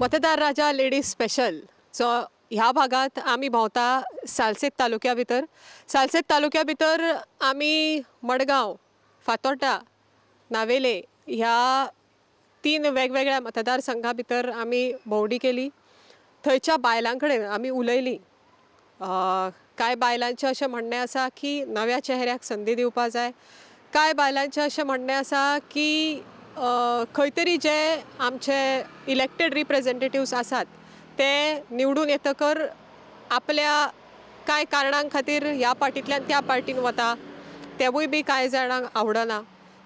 मतदार राजा ladies special जो ह्या भागात आम्ही भोंवता सालसेत तालुक्या भितर आम्ही मडगांव फातोर्डा नावेले ह्या 3 वेगवेगळ्या मतदारसंघा भितर आम्ही भोंवडी केली. थंयच्या बायलां कडेन आमी उलयली. कांय बायलांचें अशें म्हणणें आसा की नव्या चेहऱ्याक संदी दिवपा जाय. कांय बायलांचें अशें म्हणणें आसा की खंय तरी जे आमचे इलेक्टेड रिप्रेझेंटेटिव्स आसात ते निवडून येतकर आपल्या कांय कारणां खातीर ह्या पार्टींतल्यान त्या पार्टीन वता तेवूय बी कांय जाणांक आवडना.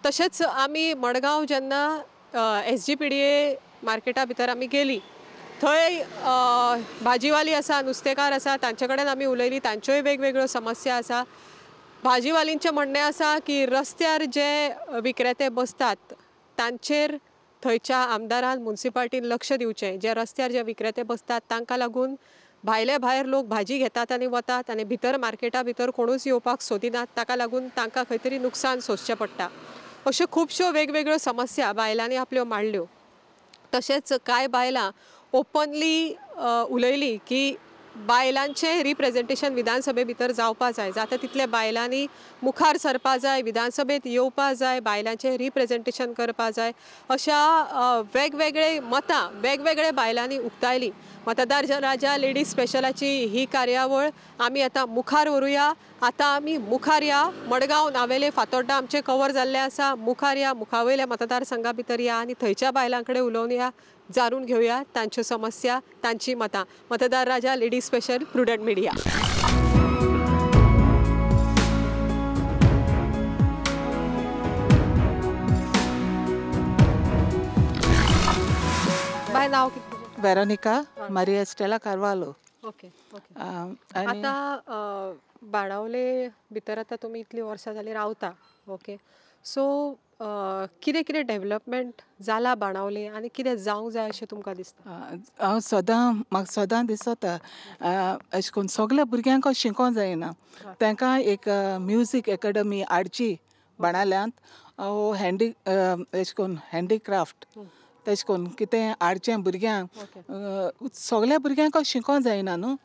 तशेंच आमी मडगांव जेन्ना SGPDA मार्केटा भितर आमी गेली थंय भाजीवाली आसा, नुस्तेकार आसा, तांचे कडेन आमी उलयली. तांच्योय वेगवेगळ्यो समस्या आसा. भाजीवालींचें म्हणणें आसा की रस्त्यार जे विक्रेते बसतात तांचेर थंयच्या आमदारान म्युनिसिपालिटीन लक्ष दिवचें. जे रस्त्यार जे विक्रेते बसतात तांकां लागून भायले भायर लोक भाजी घेतात आनी वतात आनी भितर मार्केटा भितर कोणूच येवपाक सोदिनात. ताका लागून तांकां खंय तरी नुकसान सोंसचें पडटा. अश्यो खुबश्यो वेगवेगळ्यो समस्या बायलांनी आपल्यो मांडल्यो. तशेंच कांय बायलां ओपनली उलयली की बायलांचें रिप्रेझेंटेशन विधानसभे भितर जावपा जाय. जाता तितले बायलांनी मुखार सरपा जाय, विधानसभेत येवपा जाय, बायलांचें रिप्रेझेंटेशन करपा जाय. अशा वेगवेगळे मतां वेगवेगळे बायलांनी उक्तायली. मतदार राजा लेडीज स्पेशलाची ही कार्यावळ आमी आतां मुखार व्हरुया. आतां आमी मुखार या मडगांव नावेले फातोर्डा आमचें कवर जाल्लें आसा. मुखार या मुखावयल्या मतदारसंघा भितर या आनी थंयच्या बायलां कडेन उलोवन या, जाणून घेवया तांच्यो समस्या, तांची मतां. मतदार राजा लेडीज स्पेशल प्रुडंट मिडिया. बाय नाव कितें तुजें? वेरोनिका मारिया स्टेला कार्वालो. Okay okay. आतां बाणावले भितर आतां तुमी इतलीं वर्सां जालीं रावता. ओके. सो कितें कितें डेव्हलपमेंट जाला बाणावले आनी कितें जावंक जाय अशें तुमकां दिसता? हांव म्हाका सदां दिसता अशें करून सगल्या भुरग्यांक शिकोवंक जायना. तांकां एक म्युजीक अकॅडमी हाडची बाणाल्यांत. अशें करून हँडीक्राफ्ट तशें करून कितें हाडचें भुरग्यांक. सगल्या भुरग्यांक शिकोवंक जायना न्हू.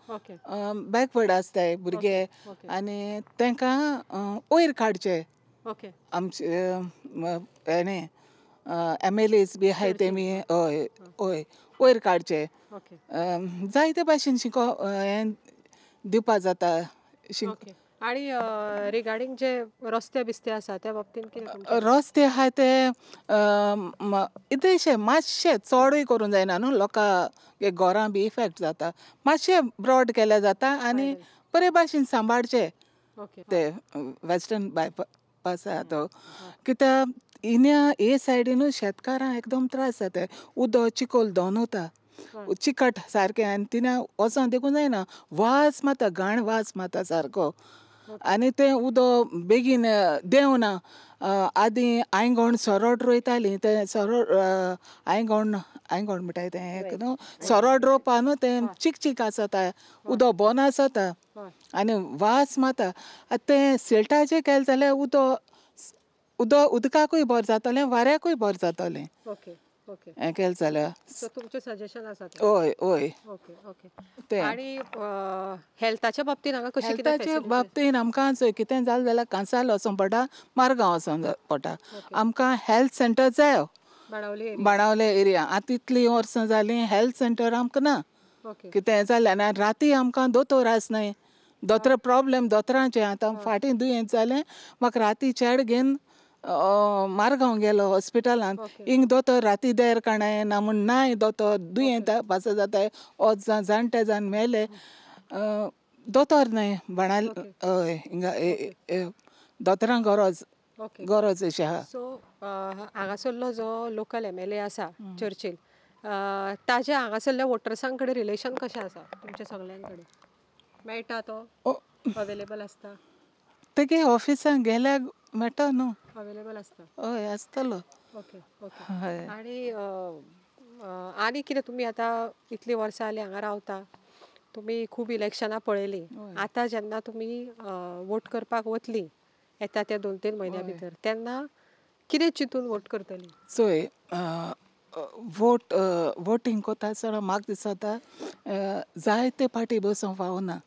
बॅकवर्ड आसताय भुरगे आनी तांकां वयर काडचे. आमचे हेणे MLAs बी आहाय तेमी हय हय वयर काडचे. जायते भाशेन हें दिवपा जाता. आनी रिगार्डींग जे रस्ते बिस्ते आसा त्या बाबतींत कितें? रस्ते आहाय ते इतलेशे मातशे चडूय करूंक जायना न्हू. लोकां घरां बी इफेक्ट जाता. मातशे ब्रॉड केल्यार जाता आनी बरे भाशेन सांबाळचे ते वेस्टर्न बायपास आहा तो. कित्याक हे सायडीनूच शेतकारांक एकदम त्रास जाता. उदक चिकोल दोनवता चिकट सारकें आनी तिने वचोन देखून जायना. वास माता घाण वास माता सारको. आनी तें उदक बेगीन देंवना. आदीं आयंगोण सोरोड रोयतालीं ते सोरोड आयंगोण म्हणटाय तें न्हू सोरोड रोवपा न्हू तें चीक आसता. उदक बोन आसता आनी वास माता. तें सिल्टाचें केलें जाल्यार उदकाकूय बरें जातलें वाऱ्याकूय बरें जातलें. हें केलें जाल्यार तुमचें सजेशन आसा? हय हय. Okay okay. आनी हेल्थाच्या बाबतींत हांगा कशें कितें? हेल्थाच्या बाबतींत आमकां चोय कितें जालें जाल्यार कांसाल वचोंक पडटा, मारगांव वचोंक पडटा. आमकां हेल्थ सेंटर जाय बाणावले एरिया. आतां इतलीं वर्सां जालीं हेल्थ सेंटर आमकां ना. कितें जालें आनी राती आमकां दोतोर आसनाय. दोतोर प्रॉब्लेम दोतोरांचें. आतां फाटीं दुयेंत जालें म्हाका राती चेडो घेवन मारगांव गेलो हॉस्पिटलांत. हिंग दोतोर राती देर काणाय ना म्हूण नाय दोतोर दुयेंत पास जाताय. जाणटे जावन मेले. दोतोर न्हय बाणाल. हय हिंगा दोतोरांक गरज अशी आहा. सो हांगासरलो जो लोकल MLA आसा चर्चील ताजें हांगासरल्या वोटर्सां कडेन रिलेशन कशें आसा तुमच्या सगळ्यां कडेन? मेळटा तो? अवेलेबल आसता? तेगे ऑफिसांत गेल्यार मेळटा न्हू. अवेलेबल आसता? हय आसतलो. Okay okay. आनी कितें तुमी आतां इतलीं वर्सां जालीं हांगा रावता. तुमी खूब इलेक्शनां पळयलीं. आतां जेन्ना तुमी वोट करपाक वतलीं येता त्या 2-3 म्हयन्या भितर तेन्ना कितें चिंतून वोट करतलीं? चोय वोटींग कोता आसतना म्हाका दिसता जायते पार्टी बसूंक फावना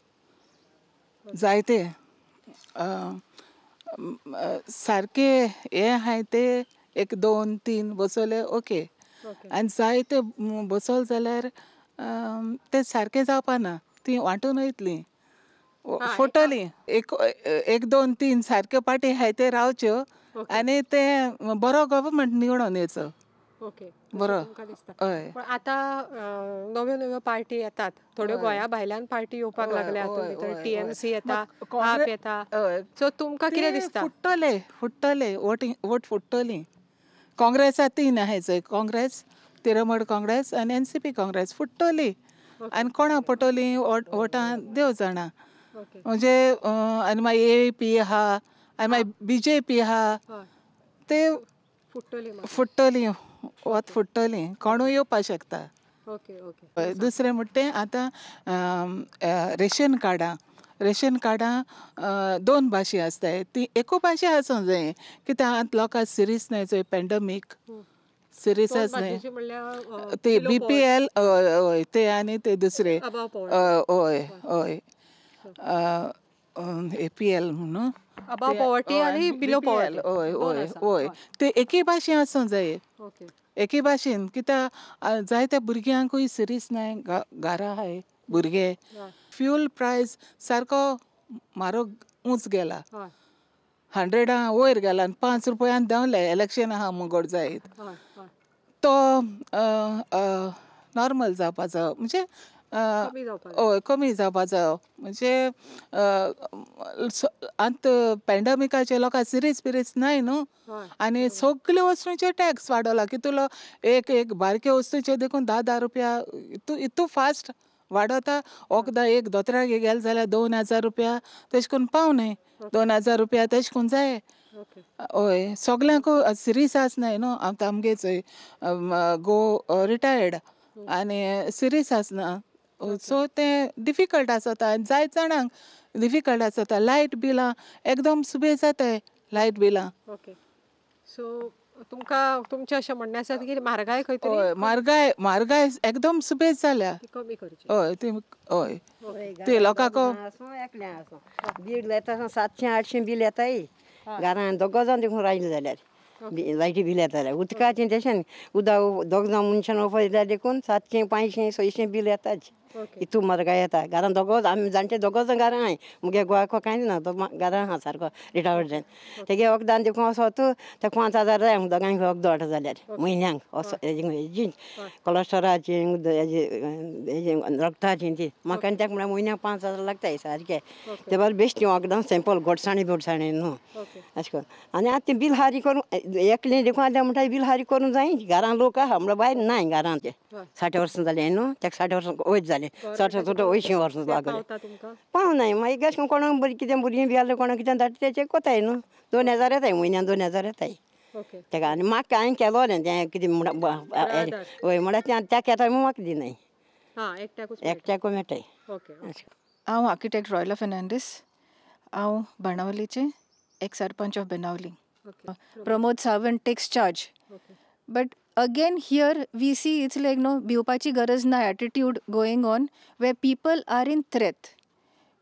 जायते सारके हे आहाय ते एक 2-3 बसोले ओके आनी जायते बसोल जाल्यार ते सारके जावपाना ती वांटून वयतलीं फुटलीं एक 2-3 सारके पार्टी आहाय ते रावच्यो आनी ते बरो गव्हर्मेंट निवडून येवचो ओके बरो तुमकां दिसता हय पण आतां नव्यो नव्यो पार्टी येतात थोड्यो गोंया भायल्यान पार्टी येवपाक लागल्या हातूंत भितर टीएमसी येता आप येता सो तुमकां कितें दिसता फुट्टले वोट फुट्टलीं काँग्रेसा 3 आहाय चोय काँग्रेस तिरमड काँग्रेस आनी एनसीपी काँग्रेस फुट्टली आनी कोणा पटोलीं वोटां देव जाणा म्हणजे आनी मागीर एपी आहा आनी मागीर बीजेपी आहा ते फुट्टलीं वत फुट्टलीं कोणूय येवपा शकता ओके ओके दुसरें म्हणटा तें आतां रेशन कार्डां 2 भाशे आसताय ती एकू भाशे आसूंक जाय कित्याक आतां लोकांक सिरीयस न्हय चोय पेंडेमीक सिरीयस न्हय ते BPL हय ते आनी ते दुसरे हय हय APL म्हणून अबाव पॉवर्टी आनी बिलो पॉवर्टी हय हय हय ते एके भाशेन आसूंक जाय एके भाशेन कित्याक जायत्या भुरग्यांकूय सिरीयस न्हय घारा आहाय भुरगे फ्यूल प्रायस सारको म्हारग उंच गेला 100 वयर गेला आनी 5 रुपयान देंवले इलेक्शन आहा मुगोड जायत तो नॉर्मल जावपाचो म्हणजे हय कमी जावपाचो म्हणजे आतां पेंडेमिकाचे लोकांक सिरीयस न्हय न्हू आनी सगल्यो वस्तूंचे टॅक्स वाडोला कितूलो एक बारके वस्तूचे देखून 10 रुपया इतू फास्ट वाडोता वखदां एक दोतोराक गेले जाल्यार 2000 रुपया तेश कोन्न पावनाय 2000 रुपया तेश कोन्न जाय हय सोगल्यांक सिरीयस आसनाय न्हू आतां आमगे चोय गो रिटायर्ड आनी सिरीयस आसना सो तें डिफिकल्ट आसता आनी जायत जाणांक डिफिकल्ट आसता लायट बिलां एकदम सुबेज जाताय लायट बिलां ओके सो तुमकां तुमचें अशें म्हणणें आसा की म्हारगाय खंय तरी म्हारगाय एकदम सुबेज जाल्या कमी करची हय ती हय ते लोकांक बील येता 700-800 बील येताय घरान दोगो जाण देखून रायले जाल्यार लायटी बील येता जाल्यार उदकाचें तशें उदक दोग जाण मनशान वयल्यार देखून 700-500-600 बील येताच इतू म्हारगाय येता घरान दोगो आमी जाणटे दोगो जाण घरा आहाय मुगे गोवाको कांय ना तो घरा आहा सारको रिटायर्ड जावन तेगे वखदान देखून असो ते 5000 जाय दोगांक वखद हाडटा जाल्यार म्हयन्यांक असो हेजी कोलेस्ट्रॉलाची हेजी रक्ताची ती म्हाका ताका म्हळ्यार म्हयन्याक 5000 लागताय सारके ते बरें बेश्टी वखदां सॅम्पल घोटसाणी न्हू अशें करून आनी आतां तें बील हारी करून एकलें देखून आतां म्हणटा बील हारी करूंक जाय घरान लोक आहा म्हणल्यार भायर नाय घरान ते 60 वर्सां जालीं न्हू ताका 60 वर्सां वयर जालें 60-80 वर्सां लागलें पावनाय मागीर अशें करून कोणाक बरीं कितें भुरगीं बी जाल्यार कोणाक कितें धाडटा तेचें कोताय न्हू 2000 येताय म्हयन्यान 2000 येताय तेका आनी म्हाका हांवें केलोलें तें कितें हय म्हळ्यार त्याक येता म्हाका दिनाय एकट्याकूय मेळटाय हांव आर्किटेक्ट रॉयला फेर्नांडीस हांव बाणावलीचें एक sarpanch of Benaulim Pramod Sawant takes charge but again here we see it's like no भिवपाची गरज ना attitude going on where people are in threat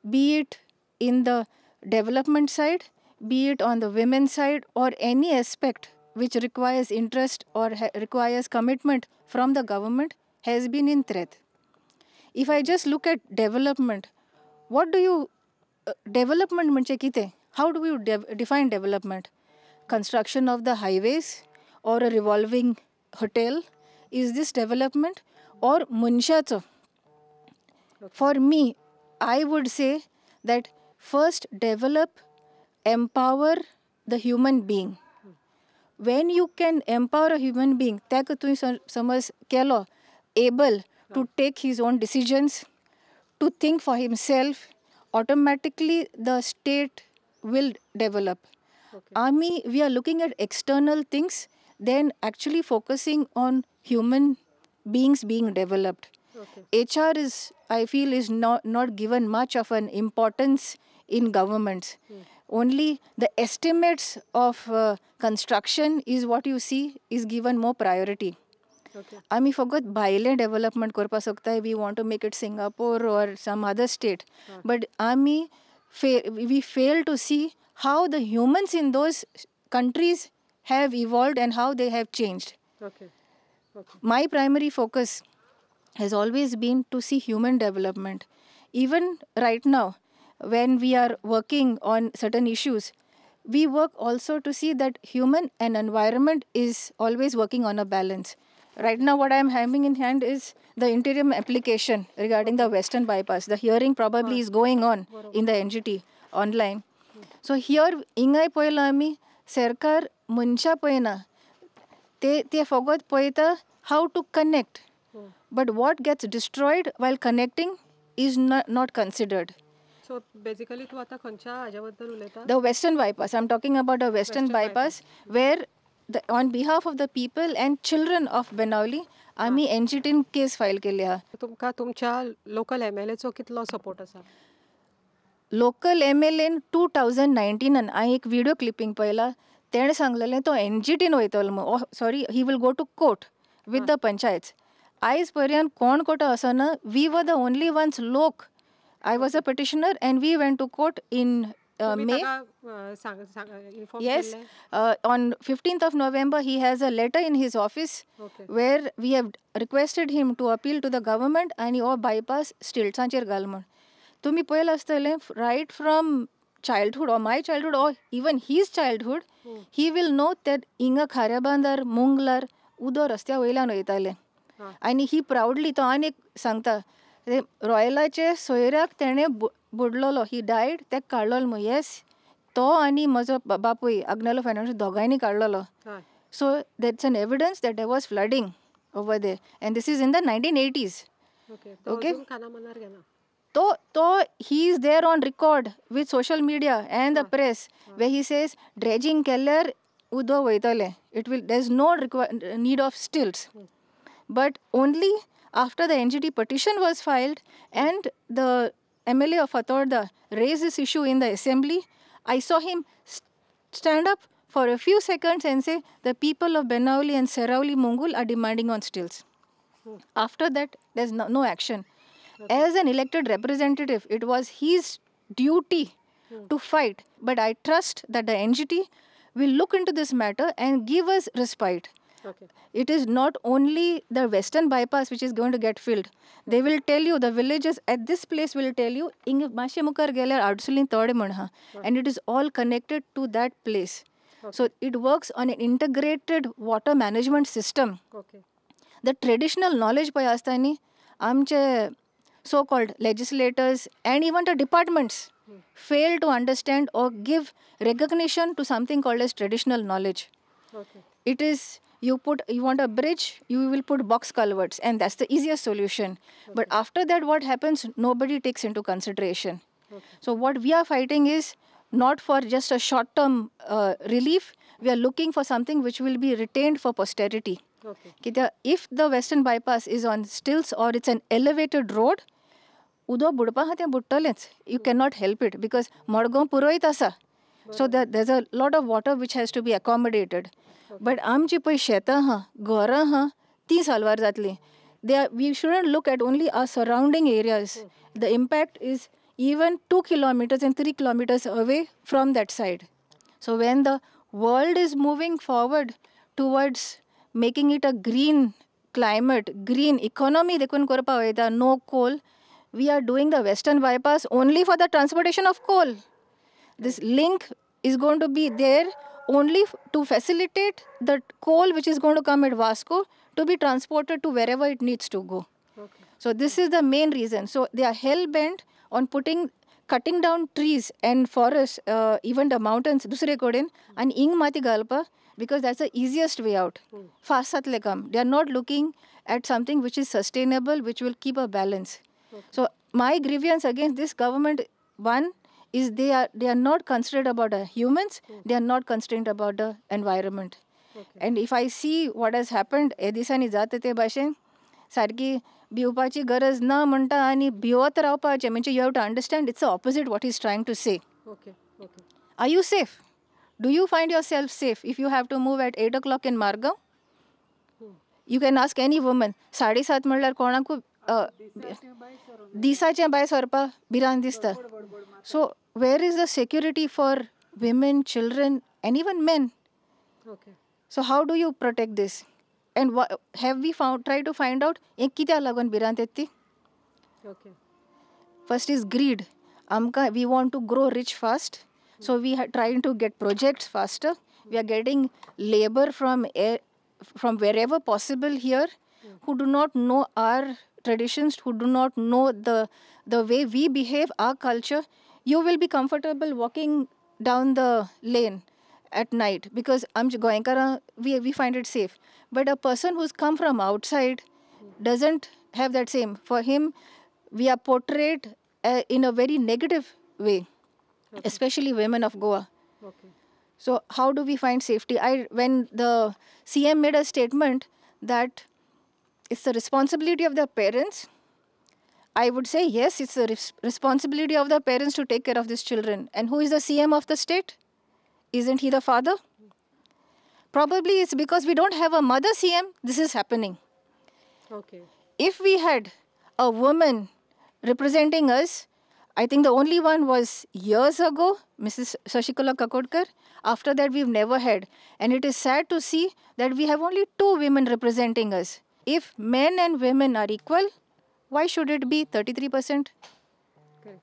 be it in the development side be it on the women's side or any aspect which requires interest or requires commitment from the government has been in threat. If I just look at development, what do you development म्हणजे कितें? How do you define development? Construction of the highways or a revolving hotel, is this development or munshacho? For me, I would say that first develop, empower the human being. When you can empower a human being, tak tu samaj kelo able to take his own decisions, to think for himself, automatically the state will develop. We are looking at external things, then actually focusing on human beings being developed. HR is, I feel, is not given much of an importance in governments. Only the estimates of construction is what you see is given more priority. Okay आमी फकत भायलें development करपा सोगताय. We want to make it Singapore or some other state. But आमी we fail to see how the humans in those countries have evolved and how they have changed. Okay okay My primary focus has always been to see human development. Even right now, when we are working on certain issues, we work also to see that human and environment is always working on a balance. Right now, what I am having in hand is the interim application regarding the Western bypass. The hearing probably is going on in the NGT online. So here, इंगाय पळयलां आमी सरकार मनशां पळयना. ते फकत पळयता how to connect. But what gets destroyed while connecting is not considered. So basically तूं आतां खंयच्या हाज्या बद्दल उलयता? The Western bypass, I'm talking about a Western bypass where on behalf of the people and children of Benauli, आमी NGTन केस file केली आहा. तुमकां तुमच्या लोकल MLAचो कितलो सपोर्ट आसा? लोकल MLAन 2019 हांवें एक व्हिडिओ क्लिपिंग पळयला. तेणें सांगलेलें तो NGTन वयतलो म्हणून. Sorry, he will go to court with the panchayats. आयज पर्यंत कोण कोर्टा असना. We were the only ones लोक. I was a petitioner and we went to court in May. Yes, on 15th of November, he has a letter in his office where we have requested him to appeal to the government and he bypass stiltsancher galman. तुम्ही पळयलां आसतलें, right from childhood or my childhood or even his childhood, he will know that इंगा खाऱ्याबांदार मुंगलार उदो रस्त्या वयल्यान वयतालें. आनी ही proudly तो आनी एक सांगता, रॉयलाचे सोयऱ्याक तेणें बुडलोलो, ही डायड, तेका काडलोलो म्हूण. येस, तो आनी म्हजो बापूय अग्नेलो फायनान्शियल दोगांयनी काडलोलो. So that's an evidence that there was flooding over there and this is in the 1980s. Okay तो he is there on record with social media and the press where he says dredging keller udo vaitale. There's no need of stilts. But only after the NGT petition was filed and the MLA of Fatorda raised this issue in the assembly, I saw him stand up for a few seconds and say the people of Benauli and Serauli Mongol are demanding on stilts. After that, there's no action. As an elected representative, it was his duty to fight. But I trust that the NGT will look into this matter and give us respite. Okay. It is not only the western bypass which is going to get filled. They will tell you, the villages at this place will tell you, and it is all connected to that place. Okay. So it works on an integrated water management system. Okay. The traditional knowledge by Astani, amche so-called legislators and even the departments fail to understand or give recognition to something called as traditional knowledge. Okay. It is, you want a bridge, you will put box culverts, and that's the easiest solution. Okay. But after that, what happens? Nobody takes into consideration. Okay. So what we are fighting is not for just a short-term relief. We are looking for something which will be retained for posterity. Okay. If the western bypass is on stilts or it's an elevated road, udo budpa ha buttaleच. You cannot help it because Madgaon puroit asa. So there's a lot of water which has to be accommodated. Okay. But amchi pay sheta ha, gora ha, ती salwar जातली. We shouldn't look at only our surrounding areas. The impact is even 2 kilometers and 3 kilometers away from that side. So when the world is moving forward towards making it a green climate, green economy, no coal, we are doing the western bypass only for the transportation of coal. This link is going to be there only to facilitate the coal which is going to come at Vasco to be transported to wherever it needs to go. Okay. So this is the main reason. So they are hell-bent on cutting down trees and forests, even the mountains, dusre kodin, and ing mati galpa, because that's the easiest way out. Fast lekam. They are not looking at something which is sustainable, which will keep a balance. Okay. So my grievance against this government, one, is they are not considerate about the humans, they are not constrained about the environment. Okay. And if I see what has happened, edisani जाते भाशेन सारकी भिवपाची गरज ना म्हणटा आनी भिवत रावपाचें, म्हणजे you have to understand it's the opposite what he's trying to say. Okay. Okay. Are you safe? Do you find yourself safe if you have to move at 8 o'clock in Margao? You can ask any woman 7:30 म्हणल्यार कोणाकूय दिसाचें भायर सरपाक भिरांत दिसता. So where is the security for women, children, and even men? Okay. So how do you protect this? And have we tried to find out कित्याक लागून भिरांत येता ती? Okay. First is greed. We want to grow rich fast. So we are trying to get projects faster. We are getting labor from wherever possible here who do not know our traditions, who do not know the way we behave, our culture. You will be comfortable walking down the lane at night because we find it safe. But a person who's come from outside doesn't have that same. For him, we are portrayed in a very negative way, especially women of Goa. Okay. So how do we find safety? When the CM made a statement that it's the responsibility of the parents, I would say yes, it's the responsibility of the parents to take care of these children. And who is the CM of the state? Isn't he the father? Probably it's because we don't have a mother CM, this is happening. Okay. If we had a woman representing us, I think the only one was years ago, Mrs. Sashikala Kakodkar. After that, we've never had. And it is sad to see that we have only 2 women representing us. If men and women are equal, why should it be 33%? Okay.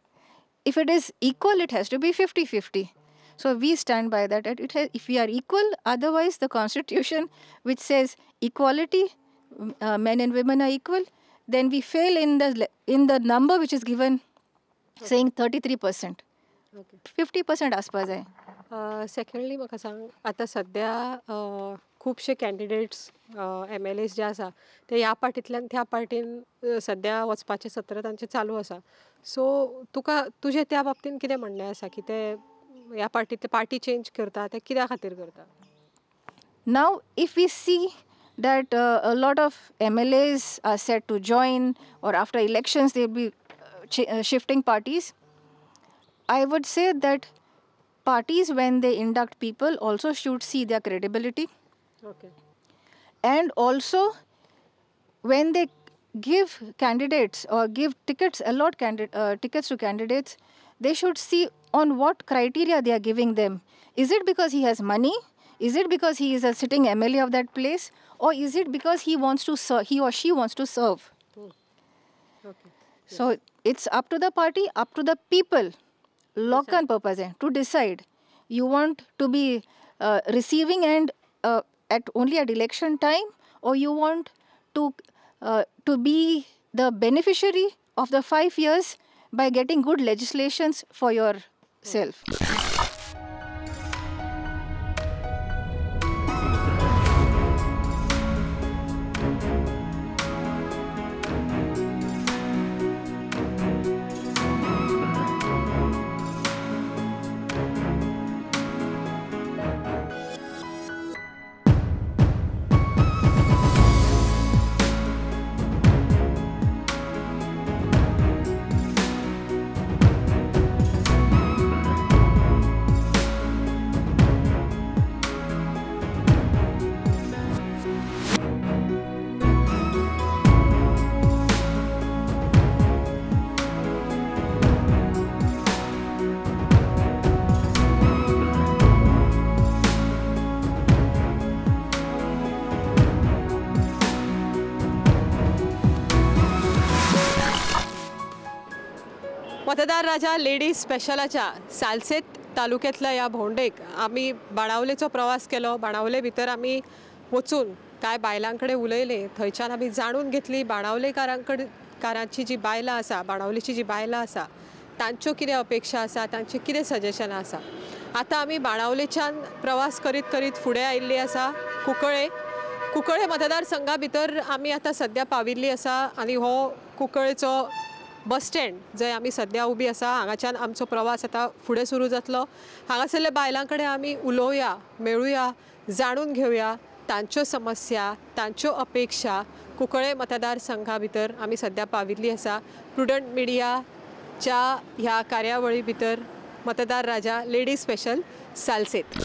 If it is equal, it has to be 50-50. So we stand by that. If we are equal, otherwise the constitution which says equality, men and women are equal, then we fail in the number which is given, saying 33%. Okay. 50% आसपास आहे. Secondly म्हाका सांग, आतां सद्या खुबशे candidates MLAs जे आसा ते ह्या पार्टींतल्यान त्या पार्टीन सद्या वचपाचें सत्र तांचें चालू आसा. सो तुजें त्या बाबतीन कितें म्हणणें आसा की ते ह्या पार्टींतले पार्टी चेंज करता ते कित्या खातीर करता? Now, if we see that a lot of MLAs are set to join, or after elections they'll be shifting parties, I would say that parties, when they induct people, also should see their credibility. Okay. And also, when they give candidates or give tickets, allot tickets to candidates, they should see on what criteria they are giving them. Is it because he has money? Is it because he is a sitting MLA of that place? Or is it because he or she wants to serve? Okay. So it's up to the party, up to the people, local purpose to decide. You want to be receiving and only at election time, or you want to be the beneficiary of the 5 years by getting good legislations for yourself. मतदार राजा ladies स्पेशलाच्या Salcete तालुक्यातल्या या भोंडेक आम्ही बाणावलेचो प्रवास केलो. बाणावले भितर आम्ही वचून काय बायलांकडे उलयले, थंयच्यान आमी जाणून घेतली बाणावलेकारांची जी बायलां आसा, बाणावलेची जी बायलां आसा तांच्यो कितें अपेक्षा आसा, तांची कितें सजेशनां आसा. आतां आमी बाणावलेच्यान प्रवास करीत करीत फुडें आयिल्ली आसा कुंकळे मतदारसंघा भितर आमी आतां सद्या पाविल्ली आसा. आनी हो कुंकळेचो बस स्टँड जंय आमी सद्या उबी आसा, हांगाच्यान आमचो प्रवास आतां फुडें सुरू जातलो. हांगासरल्या बायलां कडेन आमी उलोवया, मेळुया, जाणून घेवया तांच्यो समस्या, तांच्यो अपेक्षा. कुंकळे मतदारसंघा भितर आमी सद्या पाविल्ली आसा. प्रुडंट मिडियाच्या ह्या कार्यावळी भितर मतदार राजा लेडीज स्पेशल सालसेत.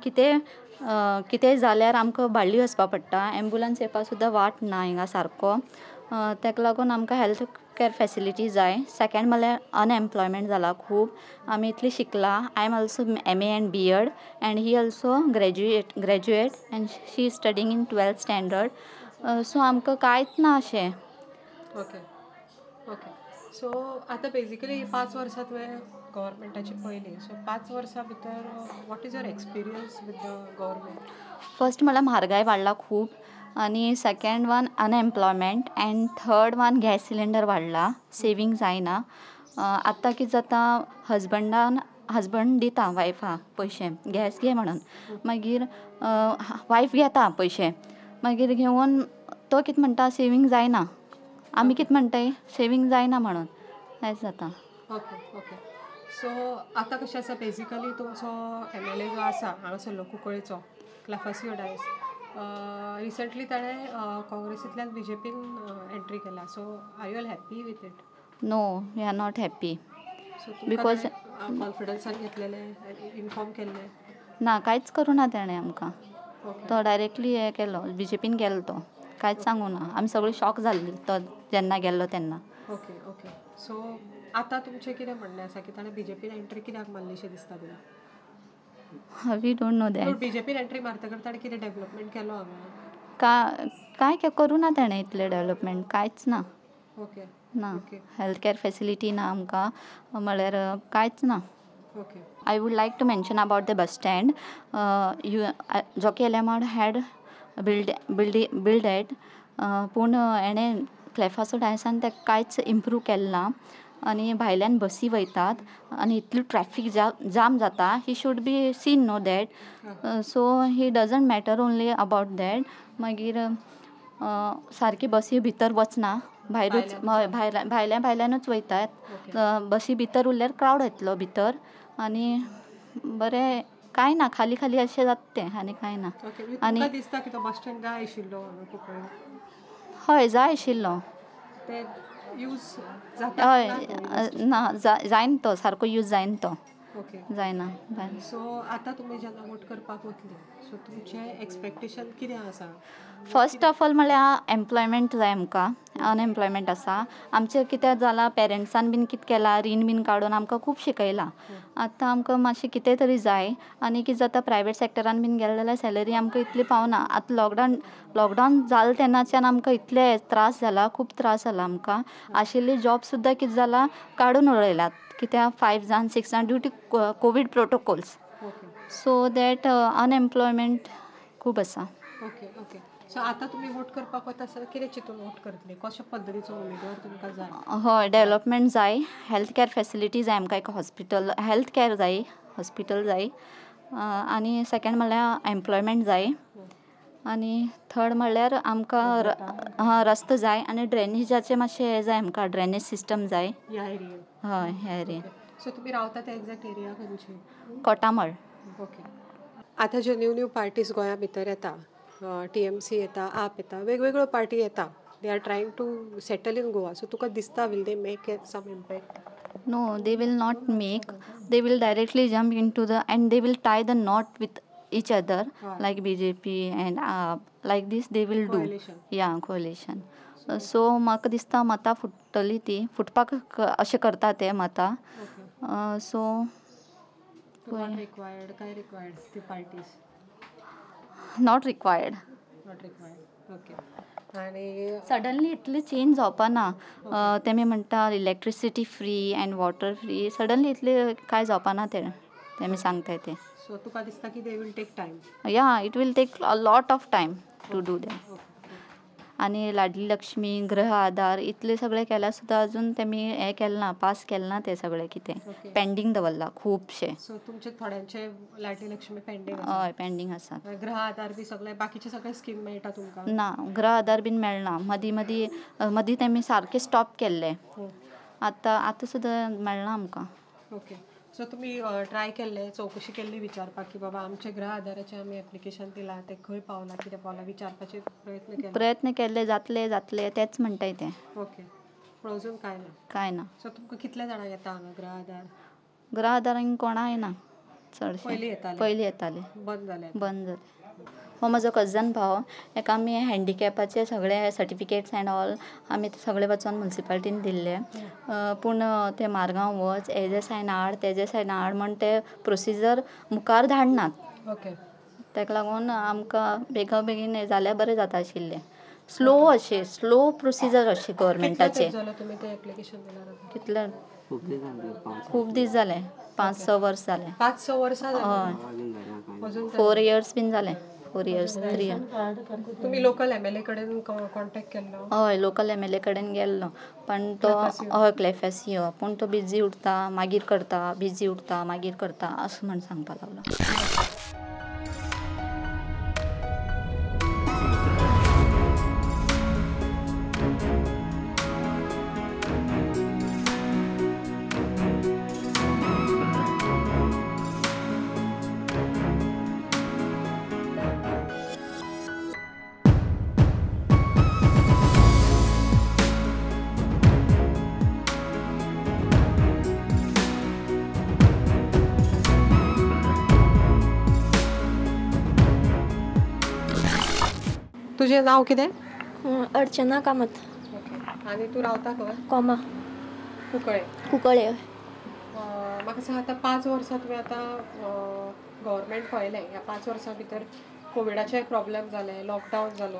कितेंय जाल्यार आमकां बाळ्ळी वचपा पडटा. एम्बुलन्स येवपा सुद्दां वाट ना हिंगा सारको. ताका लागून आमकां हेल्थ कॅर फेसिलिटी जाय. सेकेंड म्हणल्यार अनएम्प्लॉयमेंट जाला खूब. आमी इतली शिकला. I am also MA and B.Ed and he also graduate and she is studying in 12th standard. So आमकां कांयच ना अशें. Okay okay. सो आतां बेजिकली 5 वर्सां तुवें गव्हर्मेंटाची पयली. सो 5 वर्सां भितर what is your experience with the government? First म्हणल्यार म्हारगाय वाडला खूब आनी second one unemployment end third one gas cylinder वाडला. सेवींग जायना. आतां कितें जाता, हजबंड दिता वायफाक पयशे गॅस घे म्हणून. मागीर वायफ घेता पयशे. मागीर घेवन तो कितें म्हणटा सेवींग जायना. आमी कितें म्हणटाय सेवींग जायना म्हणून. हेंच जाता. Okay okay. सो आतां कशें आसा, बेजिकली तुमचो MLA जो आसा हांगासरलो कुंकळ्ळेचो क्लाफासियो डायस, रिसंटली ताणें काँग्रेसींतल्यान BJPन एंट्री केला. So are you all happy with it? No, we are not happy. So Because- कॉन्फिडन्सान घेतलेलें, इन्फॉर्म केल्लें? ना, कांयच करूं ना ताणें आमकां. ओके तो डायरेक्टली हें केलो, BJPन गेलो तो. कांयच सांगूं ना. आमी सगळीं शॉक जाल्ली तो जेन्ना गेल्लो तेन्ना. Okay okay. सो आतां तुमचें कितें म्हणणें आसा की ताणें BJPन एंट्री कित्याक मारलीशी दिसता तुका? We don't know that. BJPन एंट्री मारतकर ताणें कितें डेव्हलपमेंट केलो हांगा? कांय करूं ना ताणें इतलें डेव्हलपमेंट. कांयच ना. ओके ना. ओके हेल्थ कॅर फेसिलिटी ना आमकां. म्हणल्यार कांयच ना. Okay I would like to mention about the bus stand. Jockey Alamod had built it, पूण एणें क्लेफासो डायसान तें कांयच इम्प्रूव केलें ना. आनी भायल्यान बसी वयतात आनी इतली ट्रॅफीक जाम जाता. He should be seen know that. So he doesn't matter only about that. मागीर सारकी बसी भितर वचना. भायरूच भायल्यानूच वयतात. बसी भितर उरल्यार क्रावड येतलो भितर आनी बरें कांय ना. खाली खाली अशें जाता तें आनी कांय ना. ओके. आनी तुमकां दिसता की तो बस स्टँड जाय आशिल्लो हांगा कुंकळ्ळें? हय, जाय आशिल्लो. ते यूज जाता हय, ना तो? ना जायना तो सारको यूज जायना तो. ओके. जायना. सो आतां तुमी जेन्ना वोट करपाक वतली, सो तुमचें एक्सपेक्टेशन कितें आसा? फर्स्ट ऑफ ऑल म्हणल्यार एम्प्लॉयमेंट जाय आमकां. अनएम्प्लॉयमेंट आसा. आमचें कितें जालां, पेरंट्सान बीन कितें केलां, रीण बीन काडून आमकां खूब शिकयलां. आतां आमकां मातशें कितें तरी जाय. आनी कितें जाता, प्रायवेट सॅक्टरान बीन गेलें जाल्यार सॅलरी आमकां इतली पावना. आतां लॉकडावन जालें तेन्नाच्यान आमकां इतले त्रास जाला, खूब त्रास जाला आमकां. आशिल्ली जॉब सुद्दां कितें जालां काडून उडयल्यात. कित्याक 5 जाण 6 जाण due to covid protocols. Okay so that unemployment खूब आसा. Okay okay. सो आतां तुमी वोट करपाक वता आसतना कितें चिंतून वोट करतली? कशा पद्दतीचो उमेदवार तुमकां जाय? हय, डेव्हलपमेंट जाय. हेल्थ कॅर फेसिलिटी जाय आमकां. एक हॉस्पिटल हेल्थ कॅर जाय, हॉस्पिटल जाय. आनी सेकेंड म्हणल्यार एम्प्लॉयमेंट जाय. आनी थर्ड म्हणल्यार आमकां रस्तो जाय आनी ड्रेनेजाचें मातशें हें जाय आमकां. ड्रेनेज सिस्टम जाय. ह्या एरियेन? हय, ह्या एरियेन. सो तुमी रावता त्या एक्झॅक्ट एरिया खंयची? कोटामळ. ओके. आतां ज्यो न्यू पार्टीज गोंया भितर येता, TMC येता, आप येता, वेगवेगळ्यो पार्टी येता. They are trying to settle in Goa. So तुका दिसता will they make some impact? No, they will not make. They will directly jump into and they will tie the knot with each other, like BJP and like this they will do. Coalition. Yeah, coalition. So म्हाका दिसता मतां फुट्टली ती. फुटपाक अशें करता ते मतां. So not required. काय required ती parties? Not required. Not required. Okay. आनी सडनली इतली चेंज जावपा ना. तेमी म्हणटा electricity free and water free. Suddenly इतले कांय जावपा ना तेमी सांगताय ते. सो तुका दिसता की they will take time? Yeah, it will take a lot of time to do that. आनी लाडली लक्ष्मी, गृह आधार इतले सगळे केल्यार सुद्दां अजून तेमी हें केलें ना, पास केलें ना ते सगळे कितें. पेंडींग दवरला खुबशे. सो तुमचे थोड्यांचे लाडली लक्ष्मी पेंडींग? हय, पेंडींग आसा. गृह आधार बी सगळे बाकीचे सगळे स्कीम मेळटा तुमकां? ना, गृह आधार बीन मेळना. मदीं तेमी सारके स्टॉप केल्ले. आतां सुद्दां मेळना आमकां. ओके. सो तुमी ट्राय केल्ले, चवकशी केल्ली विचारपाक की बाबा आमचे गृह आधाराचें आमी एप्लिकेशन दिलां, तें खंय पावलां, कितें पावलां, विचारपाचे प्रयत्न केल्ले, जातले तेच म्हणटाय ते. ओके. पूण अजून कांय ना? कांय ना. सो तुमकां कितले जाणां येता हांगा गृह आधार? गृह आधारांक कोणा येना. चडशे पयलीं येताले बंद जालें बंद जाले. हो म्हजो कजन भाव, हेका आमी हँडिकॅपाचे सगळे सर्टिफिकेट्स एंड ऑल आमी ते सगळे वचोन मुन्सिपालिटीन दिल्ले. पूण ते मारगांव वच हेजे सायन हाड तेजे सायन हाड म्हण ते प्रोसिजर मुखार धाडनात. ओके. ताका लागून आमकां बेगीन हें जाल्यार बरें जाता आशिल्लें. स्लो प्रोसिजर अशें गव्हर्मेंटाचे. तुमी ते एप्लिकेशन दिल्यार कितले खूब दीस जाले, 5-6 वर्स जाले. 5-6 वर्सां हय 4 years बीन जाले. 4 years 3 years. तुम्ही लोकल MLA कडेन कॉन्टॅक्ट केल्लो? हय लोकल MLA कडेन गेल्लो, पण तो हय क्लेफासियो, पूण तो बिजी उरता मागीर करता, बिजी उरता मागीर करता असं म्हण सांगपा लागलो. तुझें नाव कितें? अर्चना कामत. आनी तूं रावता खंय? कोमा कुंकळे. म्हाका सांग, आतां 5 वर्सां तुवें आतां गव्हर्मेंट पळयलें. ह्या 5 वर्सां भितर कोविडाचे प्रॉब्लेम जाले, लॉकडावन जालो,